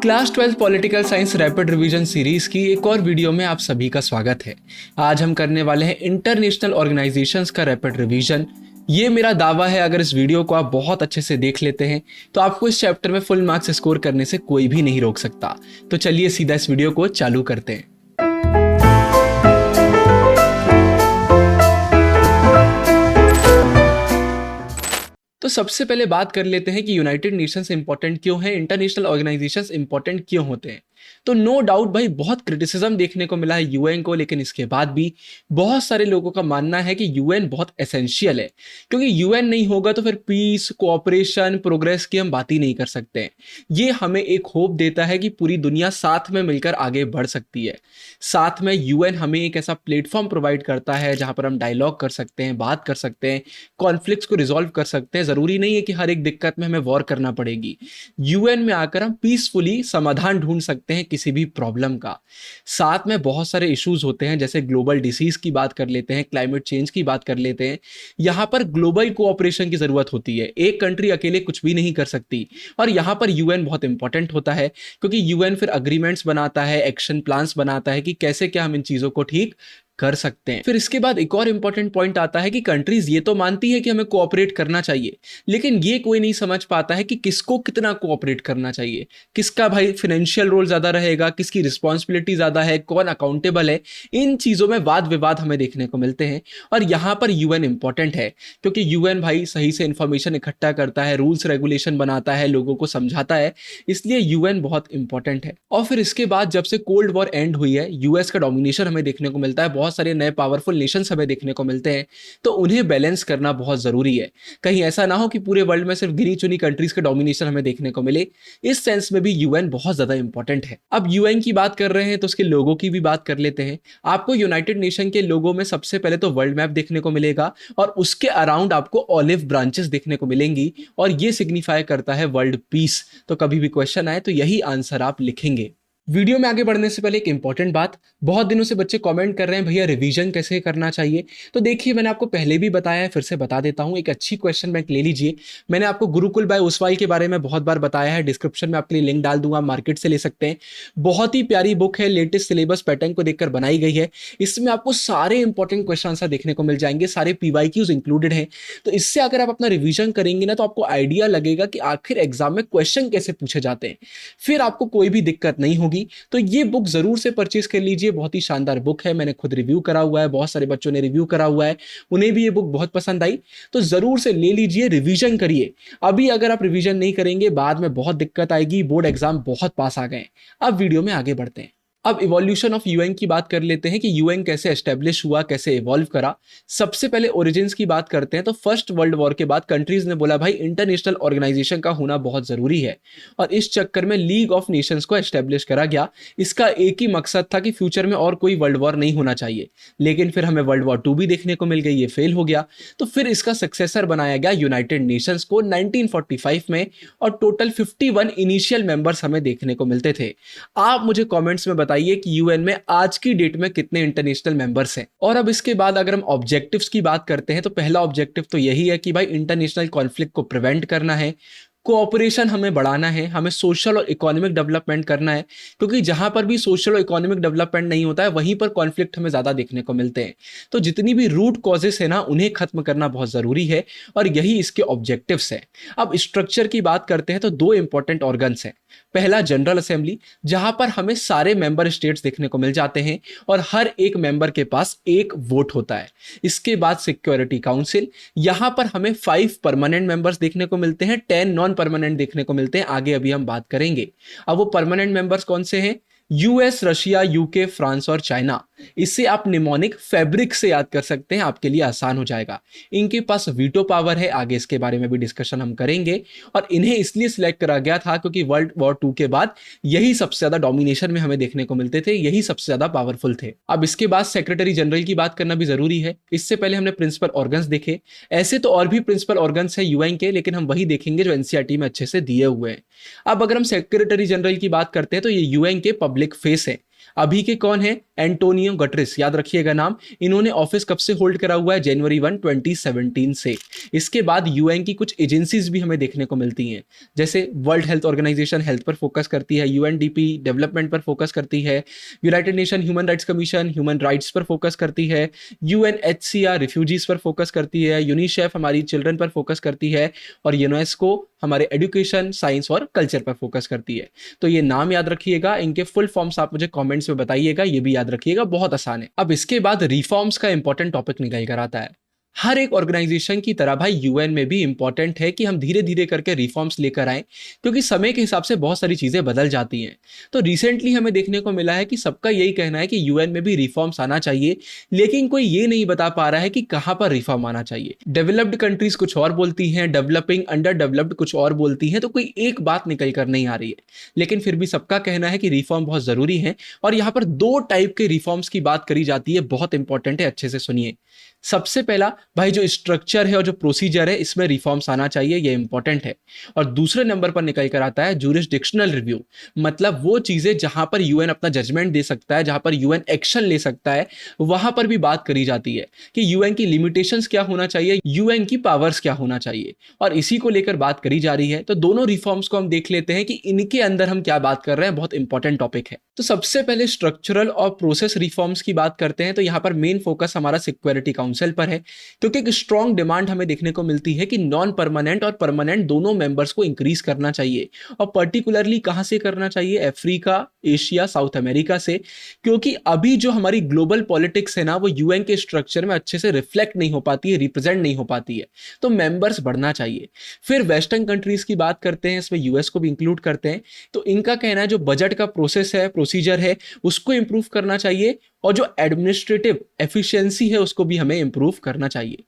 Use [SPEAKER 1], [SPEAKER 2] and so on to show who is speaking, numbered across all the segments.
[SPEAKER 1] Class 12 political science rapid revision series की एक और वीडियो में आप सभी का स्वागत है। आज हम करने वाले हैं इंटरनेशनल ऑर्गेनाइजेशंस का रैपिड रिवीजन। ये मेरा दावा है, अगर इस वीडियो को आप बहुत अच्छे से देख लेते हैं तो आपको इस चैप्टर में फुल मार्क्स स्कोर करने से कोई भी नहीं रोक सकता। तो चलिए सीधा इस वीडियो को चालू करते हैं। तो सबसे पहले बात कर लेते हैं कि यूनाइटेड नेशंस इंपॉर्टेंट क्यों है, इंटरनेशनल ऑर्गेनाइजेशंस इंपॉर्टेंट क्यों होते हैं। तो नो डाउट भाई बहुत क्रिटिसिज्म देखने को मिला है यूएन को, लेकिन इसके बाद भी बहुत सारे लोगों का मानना है कि यूएन बहुत एसेंशियल है, क्योंकि यूएन नहीं होगा तो फिर पीस, कोऑपरेशन, प्रोग्रेस की हम बात ही नहीं कर सकते हैं। ये हमें एक होप देता है कि पूरी दुनिया साथ में मिलकर आगे बढ़ सकती है। साथ में यूएन हमें एक ऐसा प्लेटफॉर्म प्रोवाइड करता है जहां पर हम डायलॉग कर सकते हैं, बात कर सकते हैं, कॉन्फ्लिक्ट्स को रिजॉल्व कर सकते हैं। जरूरी नहीं है कि हर एक दिक्कत में हमें वॉर करना पड़ेगी। यूएन में आकर हम पीसफुली समाधान ढूंढ सकते हैं किसी भी प्रॉब्लम का। साथ में बहुत सारे इश्यूज होते हैं, जैसे ग्लोबल डिसीज की बात कर लेते हैं, क्लाइमेट चेंज की बात कर लेते हैं। यहां पर ग्लोबल कोऑपरेशन की जरूरत होती है, एक कंट्री अकेले कुछ भी नहीं कर सकती। और यहां पर यूएन बहुत इंपॉर्टेंट होता है, क्योंकि यूएन फिर अग्रीमेंट्स बनाता है, एक्शन प्लान्स बनाता है कि कैसे क्या हम इन चीजों को ठीक कर सकते हैं। फिर इसके बाद एक और इंपॉर्टेंट पॉइंट आता है कि कंट्रीज ये तो मानती है कि हमें कोऑपरेट करना चाहिए, लेकिन ये कोई नहीं समझ पाता है कि किसको कितना कोऑपरेट करना चाहिए, किसका भाई फाइनेंशियल रोल ज्यादा रहेगा, किसकी रिस्पॉन्सिबिलिटी ज्यादा है, कौन अकाउंटेबल है। इन चीजों में वाद विवाद हमें देखने को मिलते हैं। और यहां पर यूएन इंपॉर्टेंट है, क्योंकि यूएन भाई सही से इंफॉर्मेशन इकट्ठा करता है, रूल्स रेगुलेशन बनाता है, लोगों को समझाता है, इसलिए यूएन बहुत इंपॉर्टेंट है। और फिर इसके बाद जब से कोल्ड वॉर एंड हुई है, यूएस का डोमिनेशन हमें देखने को मिलता है, बहुत सारे नए पावरफुल नेशंस हमें देखने को मिलते हैं, तो उन्हें बैलेंस करना बहुत जरूरी है। कहीं ऐसा ना हो कि पूरे वर्ल्ड में सिर्फ गिनी चुनी कंट्रीज का डोमिनेशन हमें देखने को मिले। इस सेंस में भी यूएन बहुत ज्यादा इंपॉर्टेंट है। अब यूएन की बात कर रहे हैं तो उसके लोगों की भी बात कर लेते हैं। आपको यूनाइटेड नेशन के लोगों में सबसे पहले तो वर्ल्ड मैप देखने को मिलेगा, और उसके अराउंड आपको ऑलिव ब्रांचेस देखने को मिलेंगी, और ये सिग्निफाई करता है वर्ल्ड पीस। तो कभी भी क्वेश्चन आए तो यही आंसर आप लिखेंगे। वीडियो में आगे बढ़ने से पहले एक इंपॉर्टेंट बात, बहुत दिनों से बच्चे कमेंट कर रहे हैं भैया रिवीजन कैसे करना चाहिए। तो देखिए, मैंने आपको पहले भी बताया है, फिर से बता देता हूं। एक अच्छी क्वेश्चन बैंक ले लीजिए। मैंने आपको गुरुकुल बाय ओसवाल के बारे में बहुत बार बताया है, डिस्क्रिप्शन में आपके लिए लिंक डाल दूंगा, मार्केट से ले सकते हैं। बहुत ही प्यारी बुक है, लेटेस्ट सिलेबस पैटर्न को देखकर बनाई गई है। इसमें आपको सारे इंपॉर्टेंट क्वेश्चन आंसर देखने को मिल जाएंगे, सारे पीवाईक्यूज इंक्लूडेड हैं। तो इससे अगर आप अपना रिवीजन करेंगे ना, तो आपको आइडिया लगेगा कि आखिर एग्जाम में क्वेश्चन कैसे पूछे जाते हैं, फिर आपको कोई भी दिक्कत नहीं होगी। तो ये बुक जरूर से परचेज कर लीजिए, बहुत ही शानदार बुक है। मैंने खुद रिव्यू करा हुआ है, बहुत सारे बच्चों ने रिव्यू करा हुआ है, उन्हें भी ये बुक बहुत पसंद आई। तो जरूर से ले लीजिए, रिवीजन करिए। अभी अगर आप रिवीजन नहीं करेंगे, बाद में बहुत दिक्कत आएगी। बोर्ड एग्जाम बहुत पास आ गए। अब वीडियो में आगे बढ़ते हैं। अब इवोल्यूशन ऑफ यूएन की बात कर लेते हैं कि यूएन कैसे एस्टेब्लिश हुआ, कैसे इवॉल्व करा। सबसे पहले ओरिजिन्स की बात करते हैं। तो फर्स्ट वर्ल्ड वॉर के बाद कंट्रीज ने बोला भाई इंटरनेशनल ऑर्गेनाइजेशन का होना बहुत जरूरी है, और इस चक्कर में लीग ऑफ नेशंस को एस्टेब्लिश करा गया। इसका एक ही मकसद था कि फ्यूचर में और कोई वर्ल्ड वॉर नहीं होना चाहिए। लेकिन फिर हमें वर्ल्ड वॉर 2 भी देखने को मिल गई, ये फेल हो गया। तो फिर इसका सक्सेसर बनाया गया यूनाइटेड नेशंस को 1945 में, और टोटल 51 इनिशियल मेंबर्स हमें देखने को मिलते थे। आप मुझे कॉमेंट्स में बताइए कि यूएन में आज की डेट में कितने इंटरनेशनल मेंबर्स हैं। और अब इसके बाद अगर हम ऑब्जेक्टिव्स की बात करते हैं, तो पहला ऑब्जेक्टिव तो यही है कि भाई इंटरनेशनल कॉन्फ्लिक्ट को प्रिवेंट करना है, कोऑपरेशन हमें बढ़ाना है, हमें सोशल और इकोनॉमिक डेवलपमेंट करना है, क्योंकि जहां पर भी सोशल और इकोनॉमिक डेवलपमेंट नहीं होता है, वहीं पर कॉन्फ्लिक्ट हमें ज्यादा देखने को मिलते हैं। तो जितनी भी रूट कॉजेस है ना, उन्हें खत्म करना बहुत जरूरी है, और यही इसके ऑब्जेक्टिव्स है। अब स्ट्रक्चर की बात करते हैं तो 2 इंपॉर्टेंट ऑर्गन्स हैं। पहला जनरल असेंबली, जहां पर हमें सारे मेंबर स्टेट्स देखने को मिल जाते हैं, और हर एक मेंबर के पास एक वोट होता है। इसके बाद सिक्योरिटी काउंसिल, यहां पर हमें 5 परमानेंट मेंबर्स देखने को मिलते हैं, 10 नॉन परमानेंट देखने को मिलते हैं, आगे अभी हम बात करेंगे। अब वो परमानेंट मेंबर्स कौन से हैं? यूएस, रशिया, यूके, फ्रांस और चाइना। इसे आप निमोनिक फैब्रिक से याद कर सकते हैं, आपके लिए आसान हो जाएगा। इनके पास वीटो पावर है, आगे इसके बारे में भी डिस्कशन हम करेंगे। और इन्हें इसलिए सिलेक्ट करा गया था क्योंकि वर्ल्ड वॉर 2 के बाद यही सबसे ज्यादा डोमिनेशन में हमें देखने को मिलते थे, यही सबसे ज्यादा पावरफुल थे। अब इसके बाद सेक्रेटरी जनरल की बात करना भी जरूरी है। इससे पहले हमने प्रिंसिपल ऑर्गन्स देखे। ऐसे तो और भी प्रिंसिपल ऑर्गन्स है यूएन के, लेकिन हम वही देखेंगे जो एनसीईआरटी में अच्छे से दिए हुए हैं। अब अगर हम सेक्रेटरी जनरल की बात करते हैं, तो ये यूएन के पब्लिक फेस है। अभी के कौन है? एंटोनियो गटरेस, याद रखिएगा नाम। इन्होंने ऑफिस कब से होल्ड करा हुआ है? जनवरी 1 2017 से। इसके बाद यूएन की कुछ एजेंसीज भी हमें देखने को मिलती हैं, जैसे वर्ल्ड हेल्थ ऑर्गेनाइजेशन हेल्थ पर फोकस करती है, यूएनडीपी डेवलपमेंट पर फोकस करती है, United nation human rights commission human rights पर फोकस करती है, यूएनएचसीआर रिफ्यूजीज पर फोकस करती है, यूनिसेफ हमारी चिल्ड्रन पर फोकस करती है, और यूनेस्को हमारे एजुकेशन, साइंस और कल्चर पर फोकस करती है। तो ये नाम याद रखिएगा, इनके फुल फॉर्म्स आप मुझे कमेंट्स में बताइएगा, ये भी याद रखिएगा, बहुत आसान है। अब इसके बाद रिफॉर्म्स का इंपॉर्टेंट टॉपिक निकल कर आता है। हर एक ऑर्गेनाइजेशन की तरह भाई यूएन में भी इंपॉर्टेंट है कि हम धीरे धीरे करके रिफॉर्म्स लेकर आएं, क्योंकि समय के हिसाब से बहुत सारी चीजें बदल जाती हैं। तो रिसेंटली हमें देखने को मिला है कि सबका यही कहना है कि यूएन में भी रिफॉर्म्स आना चाहिए, लेकिन कोई ये नहीं बता पा रहा है कि कहां पर रिफॉर्म आना चाहिए। डेवलप्ड कंट्रीज कुछ और बोलती हैं, डेवलपिंग अंडर डेवलप्ड कुछ और बोलती हैं, तो कोई एक बात निकल कर नहीं आ रही है। लेकिन फिर भी सबका कहना है कि रिफॉर्म बहुत जरूरी है, और यहां पर दो टाइप के रिफॉर्म्स की बात करी जाती है, बहुत इंपॉर्टेंट है, अच्छे से सुनिए। सबसे पहला भाई जो स्ट्रक्चर है और जो प्रोसीजर है, इसमें रिफॉर्म्स आना चाहिए, ये इंपॉर्टेंट है। और दूसरे नंबर पर निकल कर आता है ज्यूरिसडिक्शनल रिव्यू, मतलब वो चीजें जहां पर यूएन अपना जजमेंट दे सकता है, जहां पर यूएन एक्शन ले सकता है, वहां पर भी बात करी जाती है कि यूएन की लिमिटेशंस क्या होना चाहिए, यूएन की पावर्स क्या होना चाहिए, और इसी को लेकर बात करी जा रही है। तो दोनों रिफॉर्म्स को हम देख लेते हैं कि इनके अंदर हम क्या बात कर रहे हैं, बहुत इंपॉर्टेंट टॉपिक है। तो सबसे पहले स्ट्रक्चरल और प्रोसेस रिफॉर्म्स की बात करते हैं। तो यहां पर मेन फोकस हमारा सिक्योरिटी काउंसिल पर है, क्योंकि एक स्ट्रॉन्ग डिमांड हमें देखने को मिलती है कि नॉन परमानेंट और परमानेंट दोनों मेंबर्स को इंक्रीज करना चाहिए, और पर्टिकुलरली कहां से करना चाहिए? अफ्रीका, एशिया, साउथ अमेरिका से, क्योंकि अभी जो हमारी ग्लोबल पॉलिटिक्स है ना, वो यूएन के स्ट्रक्चर में अच्छे से रिफ्लेक्ट नहीं हो पाती है, रिप्रेजेंट नहीं हो पाती है, तो मेंबर्स बढ़ना चाहिए। फिर वेस्टर्न कंट्रीज की बात करते हैं, इसमें यूएस को भी इंक्लूड करते हैं। तो इनका कहना है जो बजट का प्रोसेस है, प्रोसीजर है, उसको इंप्रूव करना चाहिए, और जो एडमिनिस्ट्रेटिव एफिशिएंसी है उसको भी हमें इंप्रूव करना चाहिए।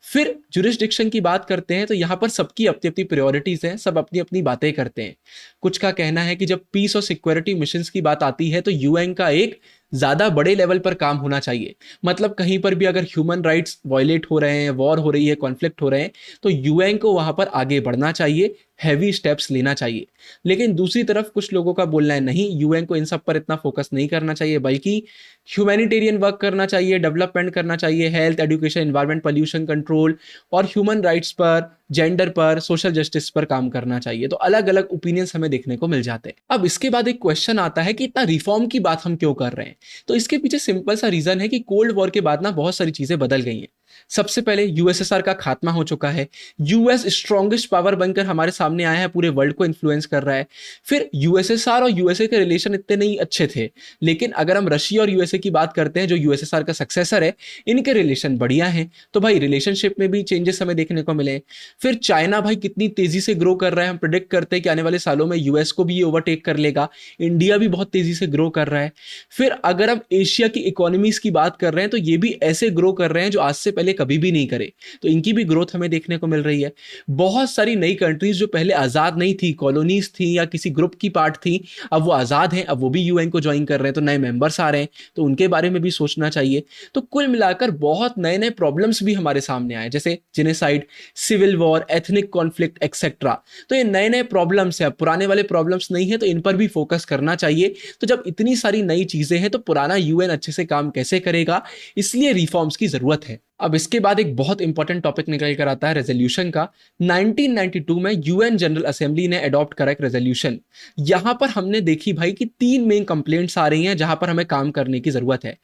[SPEAKER 1] फिर जुरिस्डिक्शन की बात करते हैं, तो यहां पर सबकी अपनी अपनी प्रायोरिटीज हैं, सब अपनी अपनी बातें करते हैं। कुछ का कहना है कि जब पीस और सिक्योरिटी मिशंस की बात आती है, तो यूएन का एक ज्यादा बड़े लेवल पर काम होना चाहिए, मतलब कहीं पर भी अगर ह्यूमन राइट्स वायलेट हो रहे हैं, वॉर हो रही है, कॉन्फ्लिक्ट हो रहे हैं, तो यूएन को वहां पर आगे बढ़ना चाहिए, हैवी स्टेप्स लेना चाहिए। लेकिन दूसरी तरफ कुछ लोगों का बोलना है नहीं, यूएन को इन सब पर इतना फोकस नहीं करना चाहिए, बल्कि ह्यूमैनिटेरियन वर्क करना चाहिए, डेवलपमेंट करना चाहिए, health, education, environment, pollution control और ह्यूमन राइट्स पर, जेंडर पर, सोशल जस्टिस पर काम करना चाहिए। तो अलग अलग ओपिनियंस हमें देखने को मिल जाते हैं। अब इसके बाद एक क्वेश्चन आता है कि इतना रिफॉर्म की बात हम क्यों कर रहे हैं? तो इसके पीछे सिंपल सा रीजन है कि कोल्ड वॉर के बाद ना बहुत सारी चीजें बदल गई हैं। सबसे पहले यूएसएसआर का खात्मा हो चुका है, यूएस स्ट्रॉन्गेस्ट पावर बनकर हमारे सामने आया है, पूरे वर्ल्ड को इन्फ्लुएंस कर रहा है। फिर यूएसएसआर और यूएसए के रिलेशन इतने नहीं अच्छे थे, लेकिन अगर हम रशिया और यूएसए की बात करते हैं, जो यूएसएसआर का सक्सेसर है, इनके रिलेशन बढ़िया हैं, तो भाई रिलेशनशिप में भी चेंजेस हमें देखने को मिले। फिर चाइना भाई कितनी तेजी से ग्रो कर रहा है, हम प्रिडिक्ट करते हैं कि आने वाले सालों में यूएस को भी ये ओवरटेक कर लेगा। इंडिया भी बहुत तेजी से ग्रो कर रहा है। फिर अगर हम एशिया की इकोनॉमीज की बात कर रहे हैं, तो ये भी ऐसे ग्रो कर रहे हैं जो आज से पहले कभी भी नहीं करे, तो इनकी भी ग्रोथ हमें देखने को मिल रही है। बहुत सारी नई कंट्रीज जो पहले आजाद नहीं थी, कॉलोनीज थी या किसी ग्रुप की पार्ट थी, अब वो आजाद हैं, अब वो भी यूएन को ज्वाइन कर रहे हैं, तो नए मेंबर्स आ रहे हैं, तो उनके बारे में भी सोचना चाहिए। तो कुल मिलाकर बहुत नए नए प्रॉब्लम्स भी हमारे सामने आए, जैसे genocide, civil war, ethnic conflict etcetera. तो ये नए नए प्रॉब्लम्स है, पुराने वाले प्रॉब्लम्स नहीं है, तो इन पर भी फोकस करना चाहिए। तो जब इतनी सारी नई चीजें हैं, तो पुराना यूएन अच्छे से काम कैसे करेगा, इसलिए रिफॉर्म्स की जरूरत है। अब इसके बाद एक बहुत इंपॉर्टेंट टॉपिक निकल कर आता है रेजोल्यूशन का। 1992 में यूएन जनरल असेंबली ने अडॉप्ट करा एक रेजोल्यूशन। यहां पर हमने देखी भाई कि 3 मेन कंप्लेंट्स आ रही हैं जहां पर हमें काम करने की जरूरत है।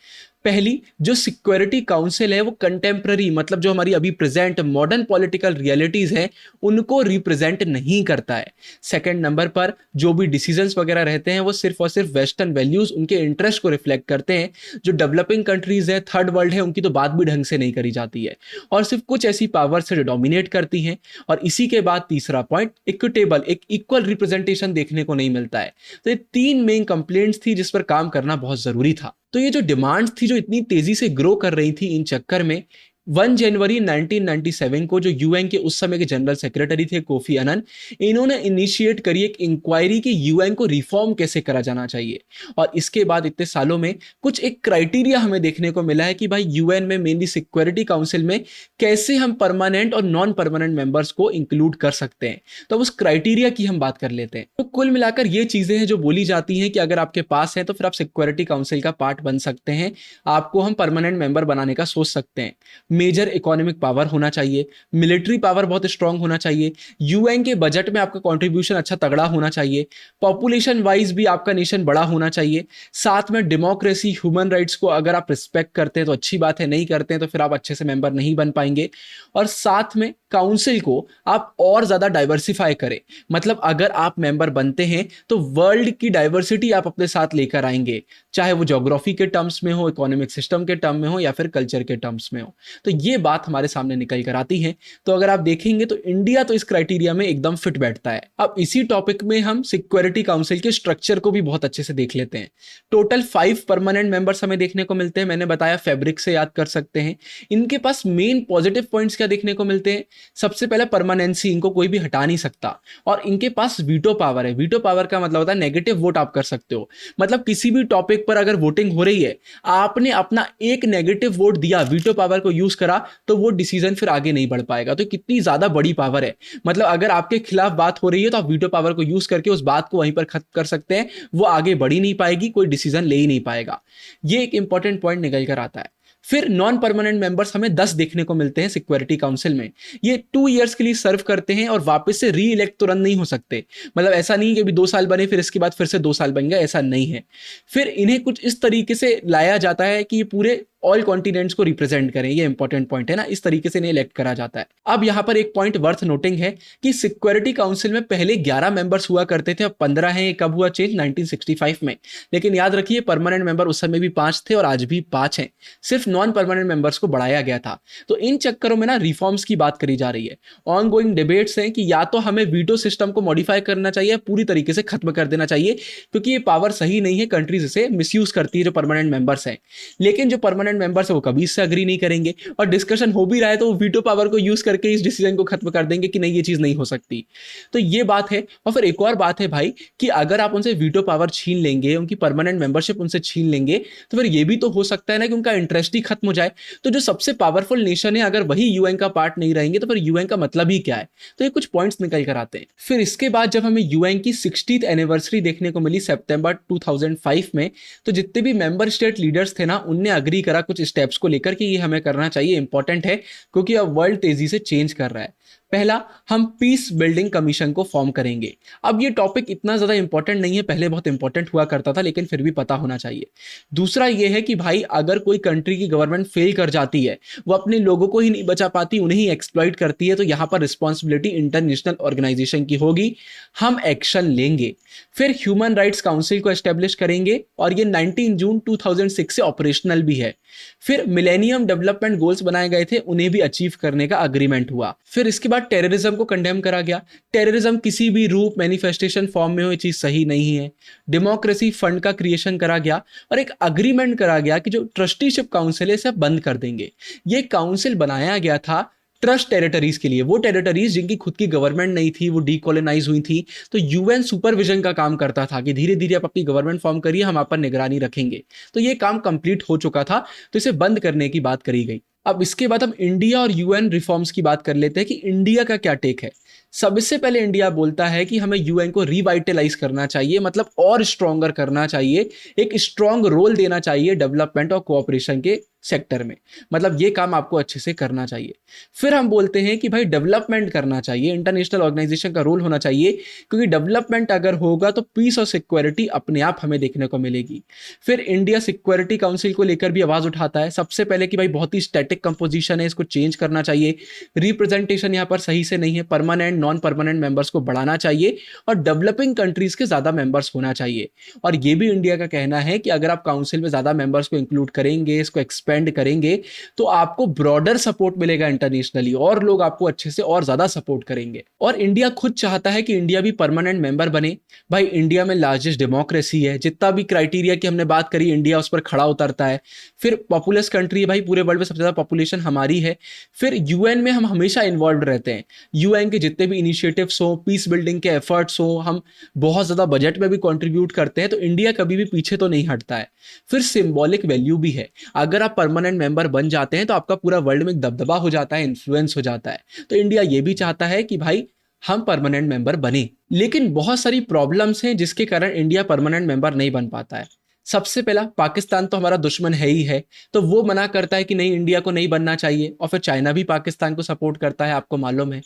[SPEAKER 1] पहली, जो सिक्योरिटी काउंसिल है वो कंटेम्प्ररी, मतलब जो हमारी अभी प्रेजेंट मॉडर्न पॉलिटिकल रियलिटीज हैं उनको रिप्रेजेंट नहीं करता है। सेकंड नंबर पर जो भी डिसीजंस वगैरह रहते हैं वो सिर्फ और सिर्फ वेस्टर्न वैल्यूज, उनके इंटरेस्ट को रिफ्लेक्ट करते हैं। जो डेवलपिंग कंट्रीज है, थर्ड वर्ल्ड है, उनकी तो बात भी ढंग से नहीं करी जाती है, और सिर्फ कुछ ऐसी पावर से डोमिनेट करती हैं। और इसी के बाद तीसरा पॉइंट, इक्विटेबल, एक इक्वल रिप्रेजेंटेशन देखने को नहीं मिलता है। तो ये 3 मेन कंप्लेंट्स थी जिस पर काम करना बहुत जरूरी था। तो ये जो डिमांड्स थी जो इतनी तेजी से ग्रो कर रही थी इन चक्कर में, 1 जनवरी 1997 को जो यूएन के उस समय के जनरल सेक्रेटरी थे कोफी अनन, इन्होंने इनिशिएट करी एक इंक्वायरी कि यूएन को रिफॉर्म कैसे करा जाना चाहिए। और इसके बाद इतने सालों में कुछ एक क्राइटेरिया हमें देखने को मिला है कि भाई यूएन में, मेनली सिक्योरिटी काउंसिल में, कैसे हम परमानेंट और नॉन परमानेंट मेंबर्स को इंक्लूड कर सकते हैं। तो उस क्राइटेरिया की हम बात कर लेते हैं। तो कुल मिलाकर ये चीजें हैं जो बोली जाती हैं कि अगर आपके पास है तो फिर आप सिक्योरिटी काउंसिल का पार्ट बन सकते हैं, आपको हम परमानेंट मेंबर बनाने का सोच सकते हैं। मेजर इकोनॉमिक पावर होना चाहिए, मिलिट्री पावर बहुत स्ट्रांग होना चाहिए, यूएन के बजट में आपका कंट्रीब्यूशन अच्छा तगड़ा होना चाहिए, पॉपुलेशन वाइज भी आपका नेशन बड़ा होना चाहिए, साथ में डेमोक्रेसी, ह्यूमन राइट्स को अगर आप रिस्पेक्ट करते हैं तो अच्छी बात है, नहीं करते हैं तो फिर आप अच्छे से मेंबर नहीं बन पाएंगे। और साथ में काउंसिल को आप और ज्यादा डाइवर्सिफाई करें, मतलब अगर आप मेंबर बनते हैं तो वर्ल्ड की डाइवर्सिटी आप अपने साथ लेकर आएंगे, चाहे वो ज्योग्राफी के टर्म्स में हो, इकोनॉमिक सिस्टम के टर्म में हो, या फिर कल्चर के टर्म्स में हो। तो ये बात हमारे सामने निकल कर आती है। तो अगर आप देखेंगे तो इंडिया तो इस क्राइटेरिया में एकदम फिट बैठता है। अब इसी टॉपिक में हम सिक्योरिटी काउंसिल के स्ट्रक्चर को भी बहुत अच्छे से देख लेते हैं। टोटल 5 परमानेंट मेंबर्स हमें देखने को मिलते हैं। मैंने बताया फैब्रिक से याद कर सकते हैं। इनके पास मेन पॉजिटिव पॉइंट्स क्या देखने को मिलते हैं? सबसे पहले परमानेंसी, इनको कोई भी हटा नहीं सकता। और इनके पास वीटो पावर है। वीटो पावर का मतलब होता है नेगेटिव वोट आप कर सकते हो। मतलब किसी भी टॉपिक पर अगर वोटिंग हो रही है, आपने अपना एक नेगेटिव वोट दिया, वीटो पावर को यूज करा, तो वो डिसीजन फिर आगे नहीं बढ़ पाएगा। तो कितनी ज्यादा बड़ी पावर है। मतलब अगर आपके खिलाफ बात हो रही है तो आप वीटो पावर को यूज करके उस बात को वहीं पर खत्म कर सकते हैं। वो आगे बढ़ ही नहीं पाएगी, कोई डिसीजन ले ही नहीं पाएगा। ये एक इंपॉर्टेंट पॉइंट निकल कर आता है। फिर नॉन परमानेंट मेंबर्स हमें 10 देखने को मिलते हैं सिक्योरिटी काउंसिल में। ये 2 इयर्स के लिए सर्व करते हैं और वापस से री इलेक्ट तुरंत नहीं हो सकते। मतलब ऐसा नहीं कि अभी 2 साल बने फिर इसके बाद फिर से 2 साल बन गए, ऐसा नहीं है। फिर इन्हें कुछ इस तरीके से लाया जाता है कि ये पूरे ऑल कॉन्टिनेंट्स को रिप्रेजेंट करें। ये इंपॉर्टेंट पॉइंट है ना, इस तरीके से इन्हें इलेक्ट करा जाता है। अब यहां पर एक पॉइंट वर्थ नोटिंग है कि सिक्योरिटी काउंसिल में पहले 11 मेंबर्स हुआ करते थे, अब 15 हैं। कब हुआ चेंज? 1965 में। लेकिन याद रखिए, परमानेंट मेंबर उस समय भी 5 थे और आज भी 5 हैं। सिर्फ नॉन परमानेंट मेंबर्स को बढ़ाया गया था। तो इन चक्करों में ना रिफॉर्म्स की बात करी जा रही है। ऑन गोइंग डिबेट्स हैं कि या तो हमें वीटो सिस्टम को मॉडिफाई करना चाहिए, पूरी तरीके से खत्म कर देना चाहिए, क्योंकि ये पावर सही नहीं है। कंट्रीज इसे मिसयूज करती है, जो परमानेंट मेंबर्स हैं। लेकिन जो परमानेंट मेंबर्स है वो कभी इससे अग्री नहीं करेंगे, और डिस्कशन हो भी रहा है तो वो वीटो पावर को यूज करके इस डिसीजन को खत्म कर देंगे कि नहीं, ये चीज नहीं हो सकती। तो ये बात है। और फिर एक और बात है भाई, कि अगर आप उनसे वीटो पावर छीन लेंगे, उनकी परमानेंट मेंबरशिप उनसे छीन लेंगे, तो फिर ये भी तो हो सकता है ना कि उनका इंटरेस्ट ही खत्म हो जाए। तो जो सबसे पावरफुल नेशन है, अगर वही यूएन का पार्ट नहीं रहेंगे तो फिर यूएन का मतलब ही क्या है? तो ये कुछ पॉइंट्स निकल कर आते हैं। फिर इसके बाद जब हमें यूएन की 60th एनिवर्सरी देखने को मिली सितंबर 2005 में, तो जितने भी मेंबर स्टेट लीडर्स थे ना, उनने अग्री करा कुछ स्टेप्स को लेकर कि ये हमें करना चाहिए, इंपॉर्टेंट है, क्योंकि अब वर्ल्ड तेजी से चेंज कर रहा है। पहला, हम पीस बिल्डिंग कमीशन को फॉर्म करेंगे। अब ये टॉपिक इतना ज्यादा इंपॉर्टेंट नहीं है, पहले बहुत इंपॉर्टेंट हुआ करता था, लेकिन फिर भी पता होना चाहिए। दूसरा ये है कि भाई अगर कोई कंट्री की गवर्नमेंट फेल कर जाती है, वो अपने लोगों को ही नहीं बचा पाती, उन्हें ही एक्सप्लॉइट करती है, तो यहां पर रिस्पॉन्सिबिलिटी इंटरनेशनल ऑर्गेनाइजेशन की होगी, हम एक्शन लेंगे। फिर ह्यूमन राइट्स काउंसिल को एस्टेब्लिश करेंगे, और ये 19 जून 2006 से ऑपरेशनल भी है। फिर मिलेनियम डेवलपमेंट गोल्स बनाए गए थे, उन्हें भी अचीव करने का अग्रीमेंट हुआ। फिर इसके बाद टेररिज्म को कंडेम करा गया। टेररिज्म किसी भी रूप, मैनिफेस्टेशन फॉर्म में हो, ये चीज सही नहीं है। डेमोक्रेसी फंड का क्रिएशन करा गया, और एक अग्रीमेंट करा गया कि जो ट्रस्टीशिप काउंसिल है इसे बंद कर देंगे। ये काउंसिल बनाया गया था ट्रस्ट टेरिटरीज के लिए, वो टेरिटरीज जिनकी खुद की गवर्नमेंट नहीं थी, वो डीकोलोनाइज हुई थी। तो यूएन सुपरविजन का काम करता था कि धीरे धीरे आप अपनी गवर्नमेंट फॉर्म करिए, हम आप पर निगरानी रखेंगे। तो ये काम कंप्लीट हो चुका था, तो इसे बंद करने की बात करी गई। अब इसके बाद हम इंडिया और यूएन रिफॉर्म्स की बात कर लेते हैं कि इंडिया का क्या टेक है। सबसे पहले इंडिया बोलता है कि हमें यूएन को रिवाइटलाइज करना चाहिए, मतलब और स्ट्रॉन्गर करना चाहिए, एक स्ट्रॉन्ग रोल देना चाहिए डेवलपमेंट और कोऑपरेशन के सेक्टर में। मतलब ये काम आपको अच्छे से करना चाहिए। फिर हम बोलते हैं कि भाई डेवलपमेंट करना चाहिए, इंटरनेशनल ऑर्गेनाइजेशन का रोल होना चाहिए, क्योंकि डेवलपमेंट अगर होगा तो पीस और सिक्योरिटी अपने आप हमें देखने को मिलेगी। फिर इंडिया सिक्योरिटी काउंसिल को लेकर भी आवाज उठाता है सबसे पहले कि भाई बहुत ही स्टैटिक कंपोजिशन है, इसको चेंज करना चाहिए, रिप्रेजेंटेशन यहाँ पर सही से नहीं है, परमानेंट नॉन परमानेंट मेंबर्स को बढ़ाना चाहिए, और डेवलपिंग कंट्रीज के ज्यादा मेंबर्स होना चाहिए। और ये भी इंडिया का कहना है कि अगर आप काउंसिल में ज्यादा मेंबर्स को इंक्लूड करेंगे, इसको एक्सपेंड करेंगे तो आपको ब्रॉडर सपोर्ट मिलेगा इंटरनेशनली और लोग आपको अच्छे से और ज्यादा सपोर्ट करेंगे। और इंडिया खुद चाहता है कि इंडिया भी परमानेंट मेंबर बने। भाई इंडिया में लार्जेस्ट डेमोक्रेसी है, जितना भी क्राइटेरिया की हमने बात करी इंडिया उस पर खड़ा उतरता है। फिर पॉपुलस कंट्री है भाई, पूरे वर्ल्ड में सबसे ज्यादा पॉपुलेशन हमारी है। फिर यूएन में हम हमेशा इन्वॉल्व रहते हैं, यूएन के जितने भी इनिशिएटिव्स हो, पीस बिल्डिंग के एफर्ट्स हो, हम बहुत ज्यादा बजट में भी कंट्रीब्यूट करते हैं, तो इंडिया कभी भी पीछे तो नहीं हटता है। फिर सिंबॉलिक वैल्यू भी है, अगर आप परमानेंट मेंबर बन जाते हैं तो आपका पूरा वर्ल्ड में एक दबदबा हो जाता है, इन्फ्लुएंस हो जाता है। तो इंडिया ये भी चाहता है कि भाई हम परमानेंट मेंबर बने। लेकिन बहुत सारी प्रॉब्लम्स हैं जिसके कारण इंडिया परमानेंट मेंबर नहीं बन पाता है। सबसे पहला, पाकिस्तान तो हमारा दुश्मन है ही है, तो वो मना करता है कि नहीं इंडिया को नहीं बनना चाहिए। और फिर चाइना भी पाकिस्तान को सपोर्ट करता है, आपको मालूम है।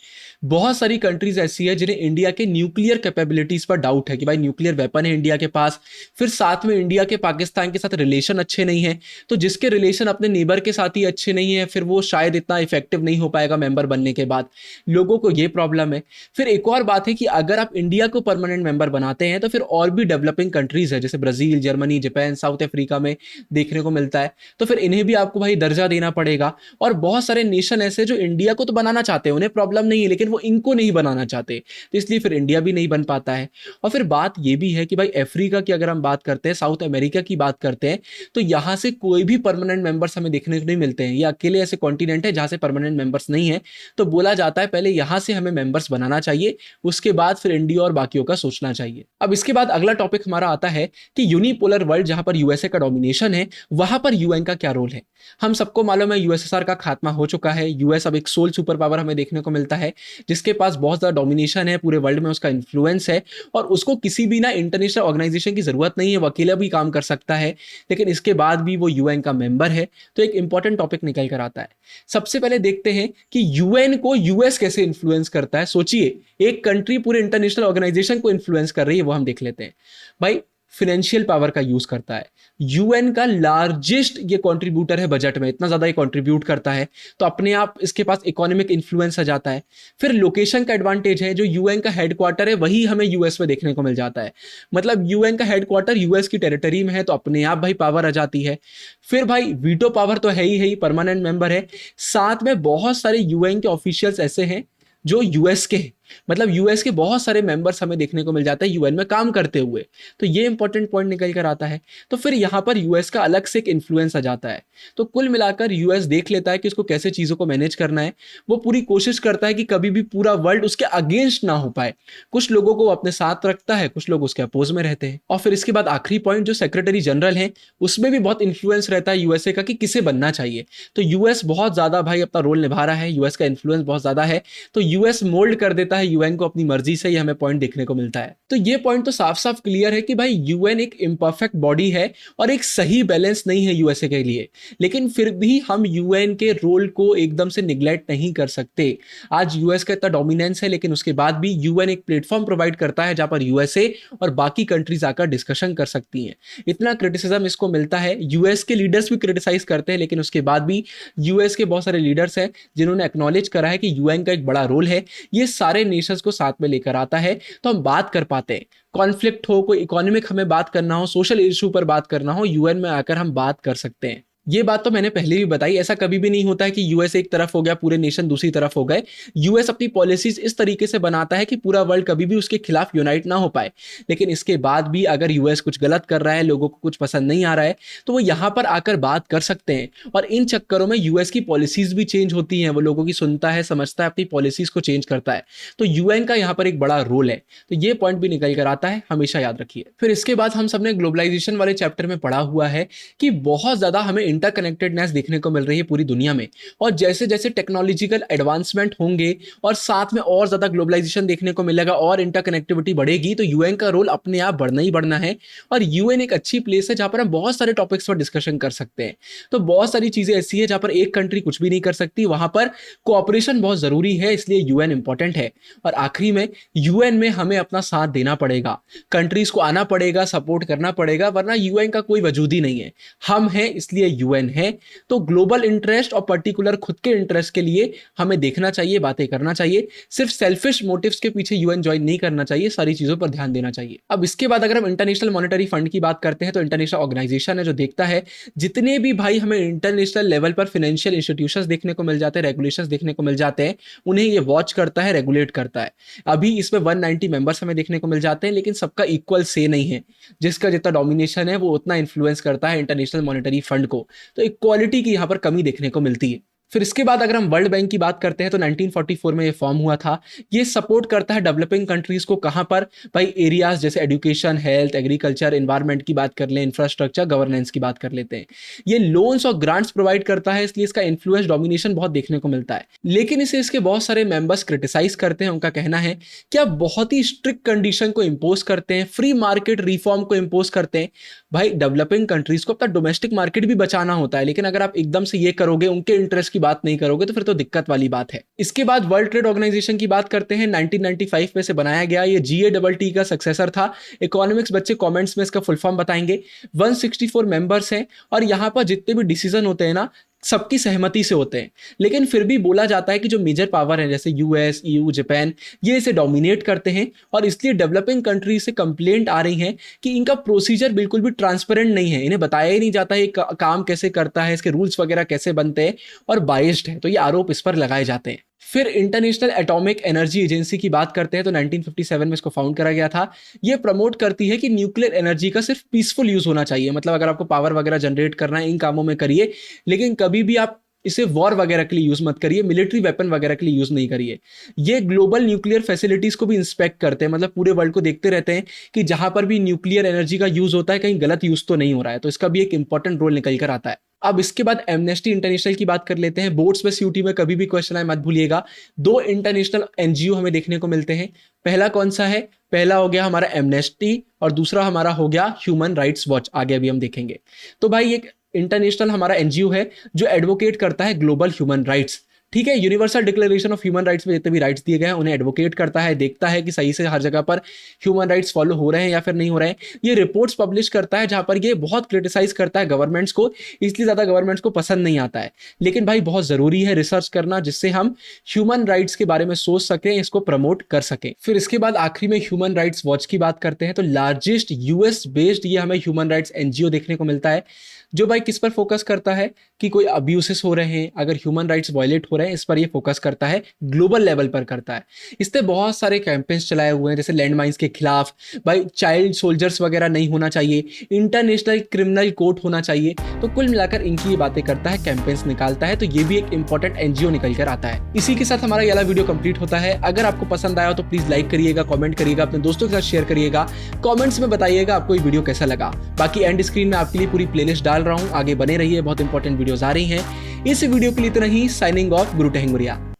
[SPEAKER 1] बहुत सारी कंट्रीज ऐसी है जिन्हें इंडिया के न्यूक्लियर कैपेबिलिटीज पर डाउट है कि भाई न्यूक्लियर वेपन है इंडिया के पास। फिर साथ में इंडिया के पाकिस्तान के साथ रिलेशन अच्छे नहीं है, तो जिसके रिलेशन अपने नेबर के साथ ही अच्छे नहीं है, फिर वो शायद इतना इफेक्टिव नहीं हो पाएगा मेंबर बनने के बाद। लोगों को ये प्रॉब्लम है। फिर एक और बात है कि अगर आप इंडिया को परमानेंट मेंबर बनाते हैं तो फिर और भी डेवलपिंग कंट्रीज है, जैसे Brazil, Germany, Japan, south Africa में देखने को मिलता है, तो फिर इन्हें भी आपको भाई दर्जा देना पड़ेगा। और बहुत सारे नेशन ऐसे जो इंडिया को तो बनाना चाहते हैं, उन्हें प्रॉब्लम नहीं है, लेकिन वो इनको नहीं बनाना चाहते, तो इसलिए फिर इंडिया भी नहीं बन पाता है। और फिर बात ये भी है कि भाई अफ्रीका की अगर हम बात करते हैं, साउथ अमेरिका की बात करते हैं, तो यहां से कोई भी परमानेंट मेंबर्स हमें देखने को नहीं मिलते हैं। ये अकेले ऐसे कॉन्टिनेंट है जहां से परमानेंट मेंबर्स नहीं है। तो बोला जाता है पहले यहां से हमें मेंबर्स बनाना चाहिए, उसके बाद फिर इंडिया और बाकियों का सोचना चाहिए। अब इसके बाद अगला टॉपिक हमारा आता है कि यूनिपोलर वर्ल्ड जहां पर यूएसए का डोमिनेशन है, वहां पर यूएन का क्या रोल है। हम सबको मालूम है यूएसएसआर का खात्मा हो चुका है, यूएस अब एक सोल सुपर पावर हमें देखने को मिलता है, जिसके पास बहुत ज्यादा डोमिनेशन है, पूरे वर्ल्ड में उसका इन्फ्लुएंस है, और उसको किसी भी ना इंटरनेशनल ऑर्गेनाइजेशन की जरूरत नहीं है, वो अकेला भी काम कर सकता है। लेकिन इसके बाद भी वो यूएन का मेंबर है। तो एक इंपॉर्टेंट टॉपिक निकल कर आता है। सबसे पहले देखते हैं कि यूएन को यूएस कैसे इन्फ्लुएंस करता है। सोचिए, एक कंट्री पूरे इंटरनेशनल ऑर्गेनाइजेशन को इन्फ्लुएंस कर रही है, वो हम देख लेते हैं। भाई फाइनेंशियल पावर का यूज करता है, यूएन का लार्जेस्ट ये कंट्रीब्यूटर है बजट में, इतना ज्यादा ये कंट्रीब्यूट करता है, तो अपने आप इसके पास इकोनॉमिक इन्फ्लुएंस आ जाता है। फिर लोकेशन का एडवांटेज है, जो यूएन का हेडक्वार्टर है वही हमें यूएस में देखने को मिल जाता है, मतलब यूएन का हेडक्वार्टर यूएस की टेरिटरी में है, तो अपने आप भाई पावर आ जाती है। फिर भाई वीटो पावर तो है ही, परमानेंट मेंबर है। साथ में बहुत सारे यूएन के ऑफिशियल्स ऐसे हैं जो यूएस के हैं, मतलब यूएस के बहुत सारे मेंबर्स हमें देखने को मिल जाता है यूएन में काम करते हुए। तो ये इंपॉर्टेंट पॉइंट निकल कर आता है। तो फिर यहां पर यूएस का अलग से एक इन्फ्लुएंस आ जाता है। तो कुल मिलाकर यूएस देख लेता है कि उसको कैसे चीजों को मैनेज करना है। वो पूरी कोशिश करता है कि कभी भी पूरा वर्ल्ड उसके अगेंस्ट ना हो पाए। कुछ लोगों को अपने साथ रखता है, कुछ लोग उसके अपोज में रहते हैं। और फिर इसके बाद आखिरी पॉइंट, जो सेक्रेटरी जनरल है, उसमें भी बहुत इन्फ्लुएंस रहता है यूएसए का कि किसे बनना चाहिए। तो यूएस बहुत ज्यादा भाई अपना रोल निभा रहा है, यूएस का इन्फ्लुएंस बहुत ज्यादा है, तो यूएस मोल्ड कर देता है यूएन को अपनी मर्जी से। ही हमें पॉइंट देखने को मिलता है। तो ये पॉइंट तो साफ साफ क्लियर है कि भाई यूएन एक इम्परफेक्ट बॉडी है और एक सही बैलेंस नहीं है यूएसए के लिए। लेकिन फिर भी हम यूएन के रोल को एकदम से निग्लेक्ट नहीं कर सकते। आज यूएस का इतना डोमिनेंस है, लेकिन उसके बाद भी यूएन एक प्लेटफॉर्म प्रोवाइड करता है जहां पर यूएसए और बाकी कंट्रीज आकर डिस्कशन कर सकती हैं। इतना क्रिटिसिज्म इसको मिलता है, यूएस के लीडर्स भी क्रिटिसाइज करते हैं, लेकिन उसके बाद भी यूएस के बहुत सारे लीडर्स हैं जिन्होंने एक्नॉलेज करा है कि यूएन का एक बड़ा रोल है, ये सारे नेशंस को साथ में लेकर आता है। तो हम बात कर पाते हैं, कॉन्फ्लिक्ट हो, कोई इकोनॉमिक हमें बात करना हो, सोशल इशू पर बात करना हो, यूएन में आकर हम बात कर सकते हैं। ये बात तो मैंने पहले भी बताई, ऐसा कभी भी नहीं होता है कि यूएस एक तरफ हो गया, पूरे नेशन दूसरी तरफ हो गए। यूएस अपनी पॉलिसीज इस तरीके से बनाता है कि पूरा वर्ल्ड कभी भी उसके खिलाफ यूनाइट ना हो पाए। लेकिन इसके बाद भी अगर यूएस कुछ गलत कर रहा है, लोगों को कुछ पसंद नहीं आ रहा है, तो वो यहां पर आकर बात कर सकते हैं। और इन चक्करों में यूएस की पॉलिसीज भी चेंज होती हैं, वो लोगों की सुनता है, समझता है, अपनी पॉलिसीज को चेंज करता है। तो यूएन का यहाँ पर एक बड़ा रोल है। तो ये पॉइंट भी निकल कर आता है, हमेशा याद रखिए। फिर इसके बाद हम सबने ग्लोबलाइजेशन वाले चैप्टर में पढ़ा हुआ है कि बहुत ज्यादा हमें इंटरकनेक्टेडनेस देखने को मिल रही है पूरी दुनिया में। और जैसे जैसे टेक्नोलॉजिकल एडवांसमेंट होंगे और साथ में और ज्यादा ग्लोबलाइजेशन देखने को मिलेगा और इंटरकनेक्टिविटी बढ़ेगी, तो यूएन का रोल अपने आप बढ़ना ही बढ़ना है। और यूएन एक अच्छी प्लेस है जहां पर हम बहुत सारे टॉपिक्स पर डिस्कशन कर सकते हैं। तो बहुत सारी चीजें ऐसी है जहां पर एक कंट्री कुछ भी नहीं कर सकती, वहां पर कोऑपरेशन बहुत जरूरी है, इसलिए यूएन इंपॉर्टेंट है। और आखिरी में यूएन में हमें अपना साथ देना पड़ेगा, कंट्रीज को आना पड़ेगा, सपोर्ट करना पड़ेगा, वरना यूएन का कोई वजूद ही नहीं है। हम हैं इसलिए यूएन है, तो ग्लोबल इंटरेस्ट और पर्टिकुलर खुद के इंटरेस्ट के लिए हमें देखना चाहिए, बातें करना चाहिए। सिर्फ सेल्फिश मोटिव्स के पीछे यूएन ज्वाइन नहीं करना चाहिए, सारी चीजों पर ध्यान देना चाहिए। अब इसके बाद अगर हम इंटरनेशनल मॉनेटरी फंड की बात करते हैं तो इंटरनेशनल ऑर्गेनाइजेशन है जो देखता है जितने भी भाई हमें इंटरनेशनल लेवल पर फाइनेंशियल इंस्टीट्यूशंस देखने को मिल जाते हैं, रेगुलेशंस देखने को मिल जाते हैं, उन्हें ये वॉच करता है, रेगुलेट करता है। अभी इसमें 190 मेंबर्स हमें देखने को मिल जाते हैं, लेकिन सबका इक्वल से नहीं है। जिसका जितना डोमिनेशन है वो उतना इन्फ्लुएंस करता है इंटरनेशनल मॉनेटरी फंड को। तो इक्वालिटी की यहाँ पर कमी देखने को मिलती है। फिर इसके बाद अगर हम वर्ल्ड बैंक की बात करते हैं तो 1944 में ये फॉर्म हुआ था। ये सपोर्ट करता है डेवलपिंग कंट्रीज को, कहां पर भाई एरियाज जैसे एजुकेशन, हेल्थ, एग्रीकल्चर, एनवायरमेंट की बात कर लें, इंफ्रास्ट्रक्चर, गवर्नेंस की बात कर लेते हैं। ये लोन्स और ग्रांट्स प्रोवाइड करता है, इसलिए इसका इन्फ्लुएंस डोमिनेशन बहुत देखने को मिलता है। लेकिन इसे इसके बहुत सारे मेंबर्स क्रिटिसाइज करते हैं। उनका कहना है कि आप बहुत ही स्ट्रिक्ट कंडीशन को इंपोज करते हैं, फ्री मार्केट रिफॉर्म को इंपोज करते हैं। भाई डेवलपिंग कंट्रीज को अपना डोमेस्टिक मार्केट भी बचाना होता है, लेकिन अगर आप एकदम से ये करोगे, उनके इंटरेस्ट की बात नहीं करोगे, तो फिर तो दिक्कत वाली बात है। इसके बाद वर्ल्ड ट्रेड ऑर्गेनाइजेशन की बात करते हैं। 1995 में से बनाया गया, ये GATT का सक्सेसर था। इकोनॉमिक्स बच्चे कमेंट्स में इसका फुल फॉर्म बताएंगे। 164 मेंबर्स हैं और यहां पर जितने भी डिसीजन होते हैं ना, सबकी सहमति से होते हैं। लेकिन फिर भी बोला जाता है कि जो मेजर पावर है जैसे US, EU, जापान, ये इसे डोमिनेट करते हैं और इसलिए डेवलपिंग कंट्री से कंप्लेंट आ रही है कि इनका प्रोसीजर बिल्कुल भी ट्रांसपेरेंट नहीं है। इन्हें बताया ही नहीं जाता है काम कैसे करता है, इसके रूल्स वगैरह कैसे बनते हैं, और बाइस्ड है। तो ये आरोप इस पर लगाए जाते हैं। फिर इंटरनेशनल एटॉमिक एनर्जी एजेंसी की बात करते हैं तो 1957 में इसको फाउंड करा गया था। ये प्रमोट करती है कि न्यूक्लियर एनर्जी का सिर्फ पीसफुल यूज होना चाहिए। मतलब अगर आपको पावर वगैरह जनरेट करना है, इन कामों में करिए, लेकिन कभी भी आप इसे वॉर वगैरह के लिए यूज मत करिए, मिलिट्री वेपन वगैरह के लिए यूज नहीं करिए। ये ग्लोबल न्यूक्लियर फैसिलिटीज को भी इंस्पेक्ट करते हैं, मतलब पूरे वर्ल्ड को देखते रहते हैं कि जहां पर भी न्यूक्लियर एनर्जी का यूज होता है कहीं गलत यूज तो नहीं हो रहा है। तो इसका भी एक इंपॉर्टेंट रोल निकल कर आता है। अब इसके बाद एमनेस्टी इंटरनेशनल की बात कर लेते हैं। बोर्ड्स में CUT में कभी भी क्वेश्चन आए मत भूलिएगा। 2 इंटरनेशनल NGO हमें देखने को मिलते हैं। पहला कौन सा है? पहला हो गया हमारा एमनेस्टी और दूसरा हमारा हो गया ह्यूमन राइट्स वॉच। आगे अभी हम देखेंगे। तो भाई एक इंटरनेशनल हमारा NGO है जो एडवोकेट करता है ग्लोबल ह्यूमन राइट्स। ठीक है, universal declaration of human rights में जितने भी राइट्स दिए गए हैं उन्हें एडवोकेट करता है, देखता है कि सही से हर जगह पर ह्यूमन राइट्स फॉलो हो रहे हैं या फिर नहीं हो रहे हैं। ये रिपोर्ट्स पब्लिश करता है जहां पर ये बहुत क्रिटिसाइज करता है गवर्नमेंट्स को, इसलिए ज्यादा गवर्नमेंट्स को पसंद नहीं आता है। लेकिन भाई बहुत जरूरी है रिसर्च करना, जिससे हम ह्यूमन राइट्स के बारे में सोच सकें, इसको प्रमोट कर सकें। फिर इसके बाद आखिरी में ह्यूमन राइट्स वॉच की बात करते हैं तो लार्जेस्ट US बेस्ड ये हमें ह्यूमन राइट्स NGO देखने को मिलता है, जो भाई किस पर फोकस करता है कि कोई अब्यूसेस हो रहे हैं, अगर ह्यूमन राइट्स वायलेट हो रहे हैं, इस पर ये फोकस करता है, ग्लोबल लेवल पर करता है। इसने बहुत सारे कैंपेन्स चलाए हुए हैं, जैसे लैंड माइंस के खिलाफ, भाई चाइल्ड सोल्जर्स वगैरह नहीं होना चाहिए, इंटरनेशनल क्रिमिनल कोर्ट होना चाहिए। तो कुल मिलाकर इनकी ये बातें करता है, कैंपेन्स निकालता है। तो ये भी एक इंपॉर्टेंट NGO निकल कर आता है। इसी के साथ हमारा ये वाला वीडियो कंप्लीट होता है। अगर आपको पसंद आया हो तो प्लीज लाइक करिएगा, कमेंट करिएगा, अपने दोस्तों के साथ शेयर करिएगा, कमेंट्स में बताइएगा आपको ये वीडियो कैसा लगा। बाकी एंड स्क्रीन में आपके लिए पूरी प्लेलिस्ट डाल रहा हूँ, आगे बने रहिए, बहुत इंपॉर्टेंट वीडियोस आ रही हैं। इस वीडियो के लिए इतना ही। साइनिंग ऑफ, गुरु टेहंगुरिया।